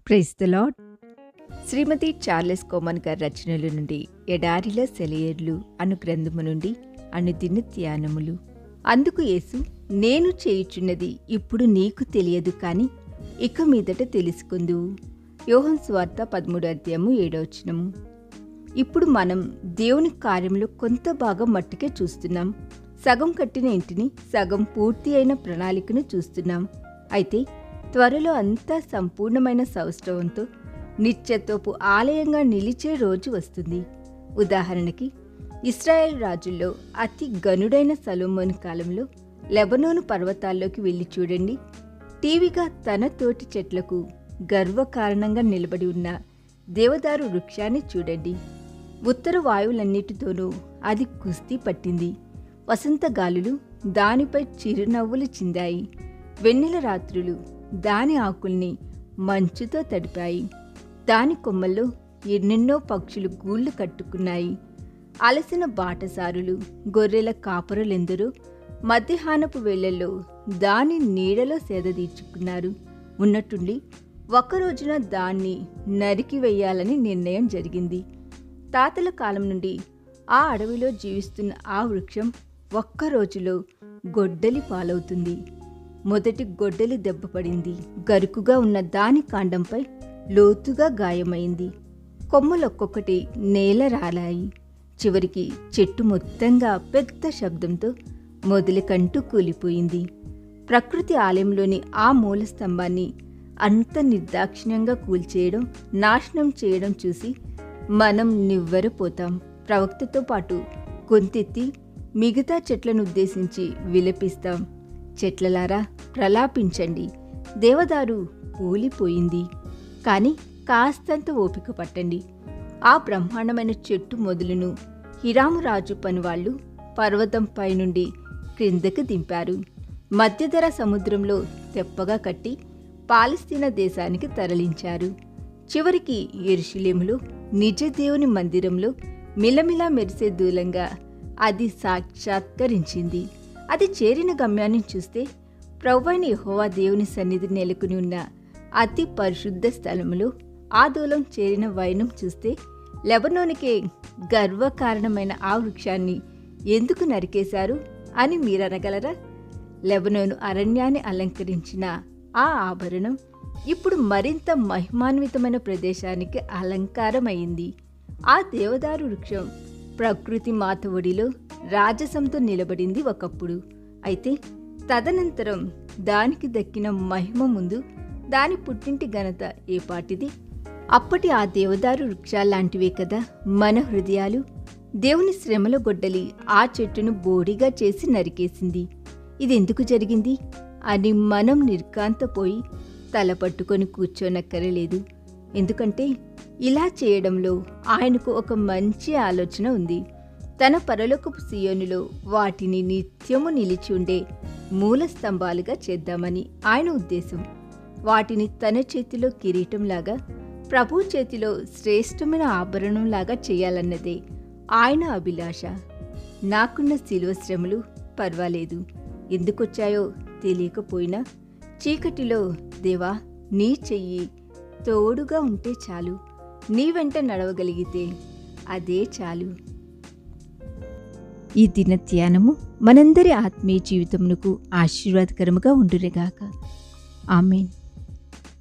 Praise the Lord. శ్రీమతి Charles Cowman గారి రచనల నుండి ఎడారిలో సెలయేర్లు అను గ్రంథము నుండి అనుదిన ధ్యానములు. అందుకు యేసు, నేను చేయుచున్నది ఇప్పుడు నీకు తెలియదు, కాని ఇక మీదట తెలుసుకుందువు. యోహాను సువార్త 13:7. ఇప్పుడు మనం దేవుని కార్యంలో కొంత భాగం మట్టుకే చూస్తున్నాం. సగం కట్టిన ఇంటిని, సగం పూర్తి అయిన ప్రణాళికను చూస్తున్నాం. అయితే త్వరలో అంతా సంపూర్ణమైన సౌష్ఠవంతో నిత్యత్వపు ఆలయంగా నిలిచే రోజు వస్తుంది. ఉదాహరణకి, ఇశ్రాయేల్ రాజుల్లో అతి గనుడైన సొలొమోను కాలంలో లెబనోను పర్వతాల్లోకి వెళ్ళి చూడండి. టీవీగా తన తోటి చెట్లకు గర్వకారణంగా నిలబడి ఉన్న దేవదారు వృక్షాన్ని చూడండి. ఉత్తర వాయువులన్నిటితోనూ అది కుస్తీ పట్టింది. వసంత గాలులు దానిపై చిరునవ్వులు చిందాయి. వెన్నెల రాత్రులు దాని ఆకుల్ని మంచుతో తడిపాయి. దాని కొమ్మల్లో ఎన్నెన్నో పక్షులు గూళ్ళు కట్టుకున్నాయి. అలసిన బాటసారులు, గొర్రెల కాపరులెందరో మధ్యాహ్నపు వేళల్లో దాని నీడలో సేదతీర్చుకున్నారు. ఉన్నట్టుండి ఒక్కరోజున దాన్ని నరికివేయాలని నిర్ణయం జరిగింది. తాతల కాలం నుండి ఆ అడవిలో జీవిస్తున్న ఆ వృక్షం ఒక్కరోజులో గొడ్డలి పాలవుతుంది. మొదటి గొడ్డలి దెబ్బపడింది. గరుకుగా ఉన్న దాని కాండంపై లోతుగా గాయమైంది. కొమ్మలొక్కొక్కటి నేల రాలాయి. చివరికి చెట్టు మొత్తంగా పెద్ద శబ్దంతో మొదలికంటూ కూలిపోయింది. ప్రకృతి ఆలయంలోని ఆ మూల స్తంభాన్ని అంత నిర్దాక్షిణ్యంగా కూల్చేయడం, నాశనం చేయడం చూసి మనం నివ్వెరపోతాం. ప్రవక్తతో పాటు గొంతెత్తి మిగతా చెట్లను ఉద్దేశించి విలపిస్తాం. చెట్లలారా, ప్రలాపించండి, దేవదారు కూలిపోయింది. కానీ కాస్తంత ఓపిక పట్టండి. ఆ బ్రహ్మాండమైన చెట్టు మొదలును హిరాము రాజు పనివాళ్లు పర్వతంపై నుండి క్రిందకి దింపారు. మధ్యధర సముద్రంలో తెప్పగా కట్టి పాలస్తీనా దేశానికి తరలించారు. చివరికి యెరూషలేములో నిజ దేవుని మందిరంలో మిలమిలా మెరిసే దూలంగా అది సాక్షాత్కరించింది. అది చేరిన గమ్యాన్ని చూస్తే ప్రభువైన యెహోవా దేవుని సన్నిధి నెలకొని ఉన్న అతి పరిశుద్ధ స్థలములో ఆ దూలం చేరిన వైనం చూస్తే లెబనోనికే గర్వకారణమైన ఆ వృక్షాన్ని ఎందుకు నరికేశారు అని మీరనగలరా? లెబనోను అరణ్యాన్ని అలంకరించిన ఆ ఆభరణం ఇప్పుడు మరింత మహిమాన్వితమైన ప్రదేశానికి అలంకారమైంది. ఆ దేవదారు వృక్షం ప్రకృతి మాత ఒడిలో రాజసంతో నిలబడింది ఒకప్పుడు. అయితే తదనంతరం దానికి దక్కిన మహిమ ముందు దాని పుట్టింటి ఘనత ఏపాటిది? అప్పటి ఆ దేవదారు వృక్షాల్లాంటివే కదా మన హృదయాలు. దేవుని శ్రమల గొడ్డలి ఆ చెట్టును బోడిగా చేసి నరికేసింది. ఇదెందుకు జరిగింది అని మనం నిర్ఘాంతపోయి తల పట్టుకొని కూర్చోనక్కరలేదు. ఎందుకంటే ఇలా చేయడంలో ఆయనకు ఒక మంచి ఆలోచన ఉంది. తన పరలోకపు సియోనులో వాటిని నిత్యము నిలిచి ఉండే మూల స్తంభాలుగా చేద్దామని ఆయన ఉద్దేశం. వాటిని తన చేతిలో కిరీటంలాగా, ప్రభు చేతిలో శ్రేష్టమైన ఆభరణంలాగా చేయాలన్నదే ఆయన అభిలాష. నాకున్న శిలువ శ్రమలు పర్వాలేదు, ఎందుకొచ్చాయో తెలియకపోయినా చీకటిలో దేవా నీ చెయ్యి తోడుగా ఉంటే చాలు, నీ వెంట నడవగలిగితే అదే చాలు. ఈ దిన ధ్యానము మనందరి ఆత్మీయ జీవితమునకు ఆశీర్వాదకరముగా ఉండునుగాక. ఆమేన్.